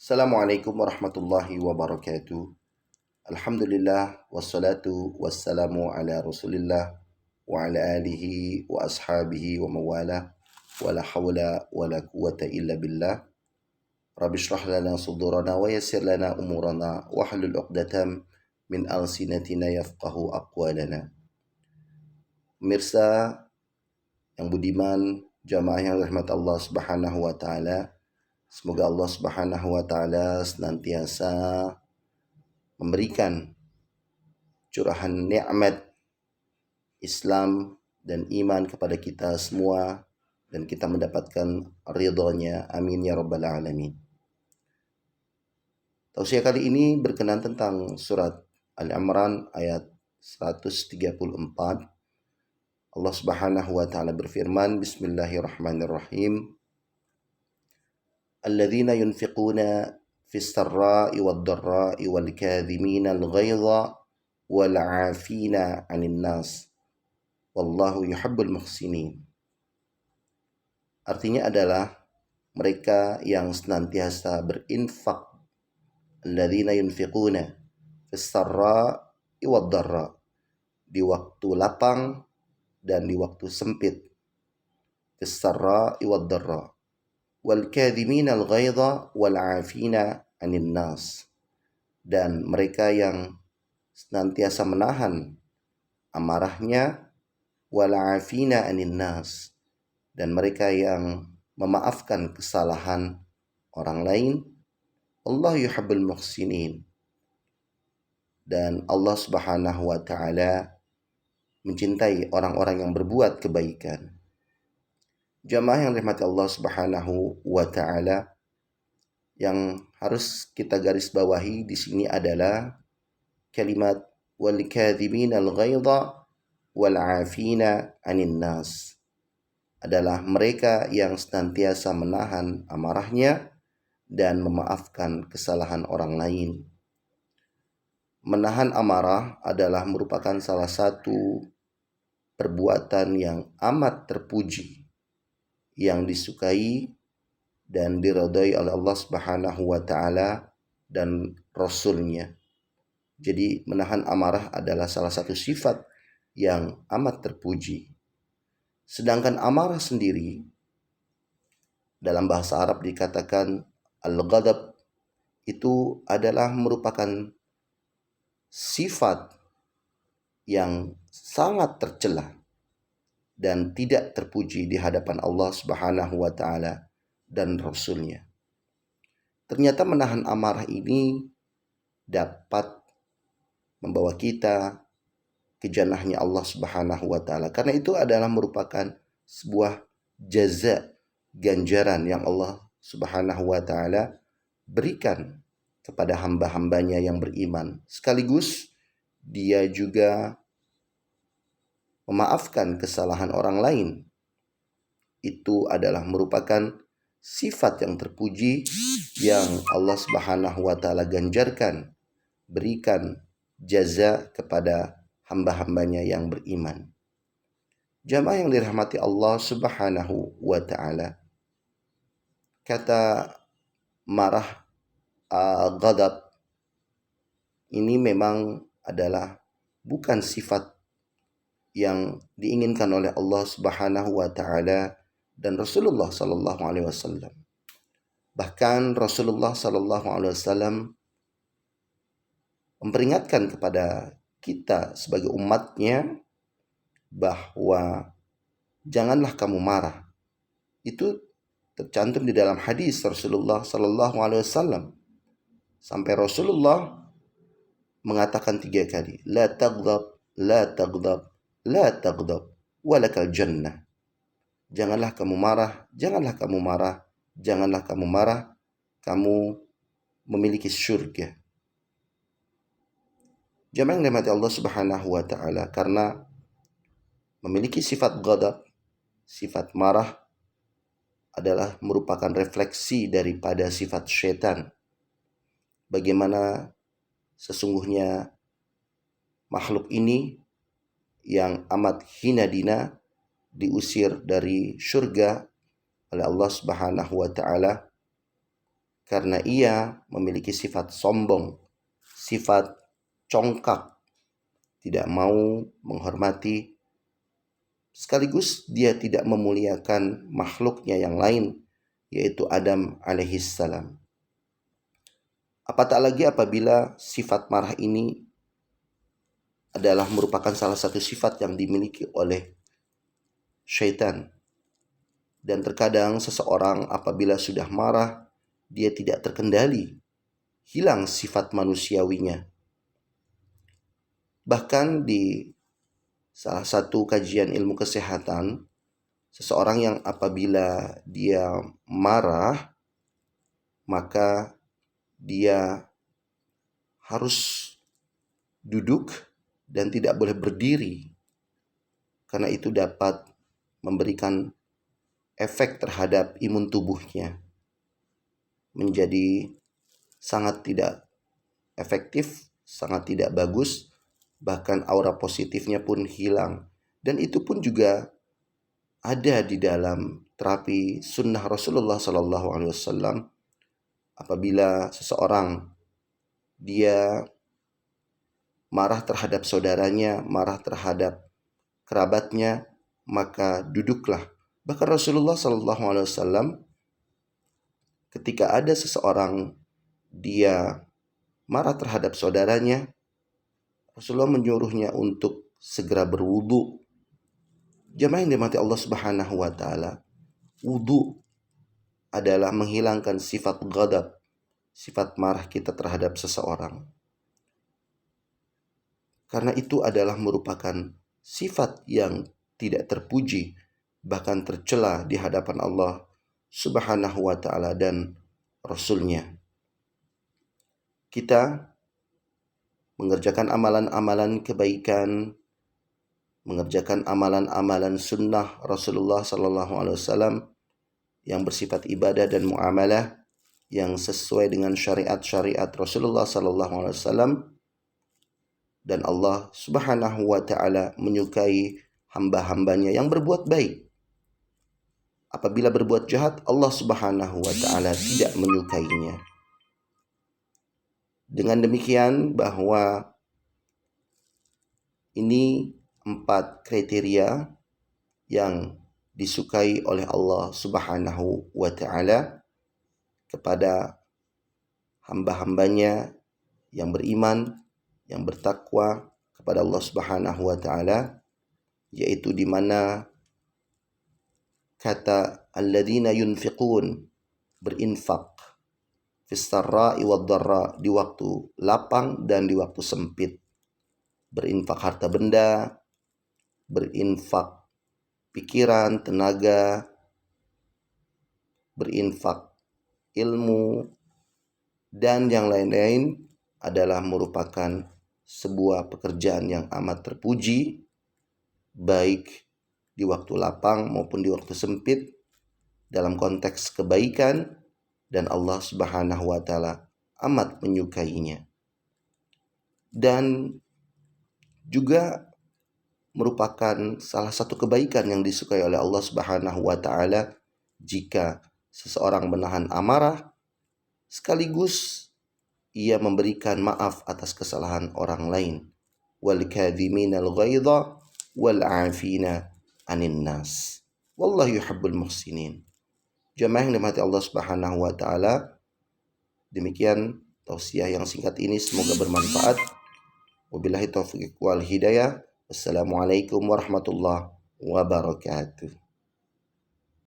Assalamualaikum warahmatullahi wabarakatuh. Alhamdulillah wassalatu wassalamu ala Rasulillah wa ala alihi wa ashabihi wa mawala wa la hawla wa la quwata illa billah. Rabbi shrah lana sudurana wa yassir lana umurana wa hlul 'uqdatam min alsinatina yafqahu aqwalana. Pemirsa yang budiman, jamaah yang rahmat Allah Subhanahu wa taala, semoga Allah Subhanahu wa taala senantiasa memberikan curahan nikmat Islam dan iman kepada kita semua dan kita mendapatkan ridhonya. Amin ya rabbal alamin. Tausiah kali ini berkenan tentang surat Al-Imran ayat 134. Allah Subhanahu wa taala berfirman, Bismillahirrahmanirrahim. Alladzina yunfiquna fis sarra'i wad dharra'i wal kadhimina al-ghaidha wal 'afina 'anil nas. Wallahu yuhibbul muhsinin. Artinya adalah mereka yang senantiasa berinfak. Alladzina yunfiquna fis sarra'i wad dharra, di waktu lapang dan di waktu sempit. Fis sarra'i wad dharra wal kadhimina al-ghaidha wal 'afina 'anil nas, dan mereka yang senantiasa menahan amarahnya, wal 'afina 'anil nas, dan mereka yang memaafkan kesalahan orang lain. Allah yuhibbul muhsinin, dan Allah Subhanahu wa taala mencintai orang-orang yang berbuat kebaikan. Jamaah yang dirahmati Allah Subhanahu wa taala, yang harus kita garis bawahi di sini adalah kalimat wal kadhimina al-ghaidha wal 'afina 'anil nas, adalah mereka yang senantiasa menahan amarahnya dan memaafkan kesalahan orang lain. Menahan amarah adalah merupakan salah satu perbuatan yang amat terpuji, yang disukai dan diridhai oleh Allah Subhanahu wa taala dan Rasulnya. Jadi menahan amarah adalah salah satu sifat yang amat terpuji. Sedangkan amarah sendiri dalam bahasa Arab dikatakan al-ghadab, itu adalah merupakan sifat yang sangat tercela dan tidak terpuji di hadapan Allah Subhanahu wa taala dan Rasulnya. Ternyata menahan amarah ini dapat membawa kita ke jannahnya Allah Subhanahu wa taala, karena itu adalah merupakan sebuah jaza, ganjaran yang Allah Subhanahu wa taala berikan kepada hamba-hambanya yang beriman. Sekaligus dia juga memaafkan kesalahan orang lain. Itu adalah merupakan sifat yang terpuji yang Allah Subhanahu wa taala ganjarkan, berikan jaza kepada hamba-hambanya yang beriman. Jamaah yang dirahmati Allah Subhanahu wa taala, kata marah, ghadab, ini memang adalah bukan sifat yang diinginkan oleh Allah Subhanahu wa taala dan Rasulullah sallallahu alaihi wasallam. Bahkan Rasulullah sallallahu alaihi wasallam memperingatkan kepada kita sebagai umatnya bahwa janganlah kamu marah. Itu tercantum di dalam hadis Rasulullah sallallahu alaihi wasallam, sampai Rasulullah mengatakan 3 kali, la taghdab, la taghdab, la taghdab, walakal jannah. Janganlah kamu marah, janganlah kamu marah, janganlah kamu marah, kamu memiliki surga. Jamaah yang dirahmati Allah Subhanahu wa taala, karena memiliki sifat ghadab, sifat marah, adalah merupakan refleksi daripada sifat syaitan. Bagaimana sesungguhnya makhluk ini yang amat hina dina diusir dari surga oleh Allah Subhanahu wa taala karena ia memiliki sifat sombong, sifat congkak, tidak mau menghormati, sekaligus dia tidak memuliakan makhluknya yang lain, yaitu Adam alaihissalam. Apatah lagi apabila sifat marah ini adalah merupakan salah satu sifat yang dimiliki oleh syaitan. Dan terkadang seseorang apabila sudah marah, dia tidak terkendali, hilang sifat manusiawinya. Bahkan di salah satu kajian ilmu kesehatan, seseorang yang apabila dia marah, maka dia harus duduk dan tidak boleh berdiri, karena itu dapat memberikan efek terhadap imun tubuhnya menjadi sangat tidak efektif, sangat tidak bagus, bahkan aura positifnya pun hilang. Dan itu pun juga ada di dalam terapi sunnah Rasulullah SAW. Apabila seseorang dia marah terhadap saudaranya, marah terhadap kerabatnya, maka duduklah. Bahkan Rasulullah SAW ketika ada seseorang dia marah terhadap saudaranya, Rasulullah menyuruhnya untuk segera berwudu. Jamaah yang dimati Allah Subhanahu wa taala, wudu adalah menghilangkan sifat ghadab, sifat marah kita terhadap seseorang. Karena itu adalah merupakan sifat yang tidak terpuji, bahkan tercela di hadapan Allah Subhanahu wa taala dan Rasul-Nya. Kita mengerjakan amalan-amalan kebaikan, mengerjakan amalan-amalan sunnah Rasulullah SAW yang bersifat ibadah dan muamalah yang sesuai dengan syariat-syariat Rasulullah SAW, dan Allah Subhanahu wa taala menyukai hamba-hambanya yang berbuat baik. Apabila berbuat jahat, Allah Subhanahu wa taala tidak menyukainya. Dengan demikian bahwa ini 4 kriteria yang disukai oleh Allah Subhanahu wa taala kepada hamba-hambanya yang beriman, yang bertakwa kepada Allah Subhanahu wa taala, yaitu di mana kata alladzina yunfiqun, berinfak, fis sarra'i wad dharra, di waktu lapang dan di waktu sempit. Berinfak harta benda, berinfak pikiran, tenaga, berinfak ilmu, dan yang lain-lain adalah merupakan sebuah pekerjaan yang amat terpuji, baik di waktu lapang maupun di waktu sempit, dalam konteks kebaikan, dan Allah Subhanahu wa taala amat menyukainya. Dan juga merupakan salah satu kebaikan yang disukai oleh Allah Subhanahu wa taala jika seseorang menahan amarah sekaligus ia memberikan maaf atas kesalahan orang lain. Wal kadhiminal ghaidha wal 'afina 'anil nas. Wallahu yuhibbul muhsinin. Jamaah yang dirahmati Allah Subhanahu wa taala, demikian tausiah yang singkat ini, semoga bermanfaat. Wabillahi taufiq wal hidayah. Wassalamualaikum warahmatullahi wabarakatuh.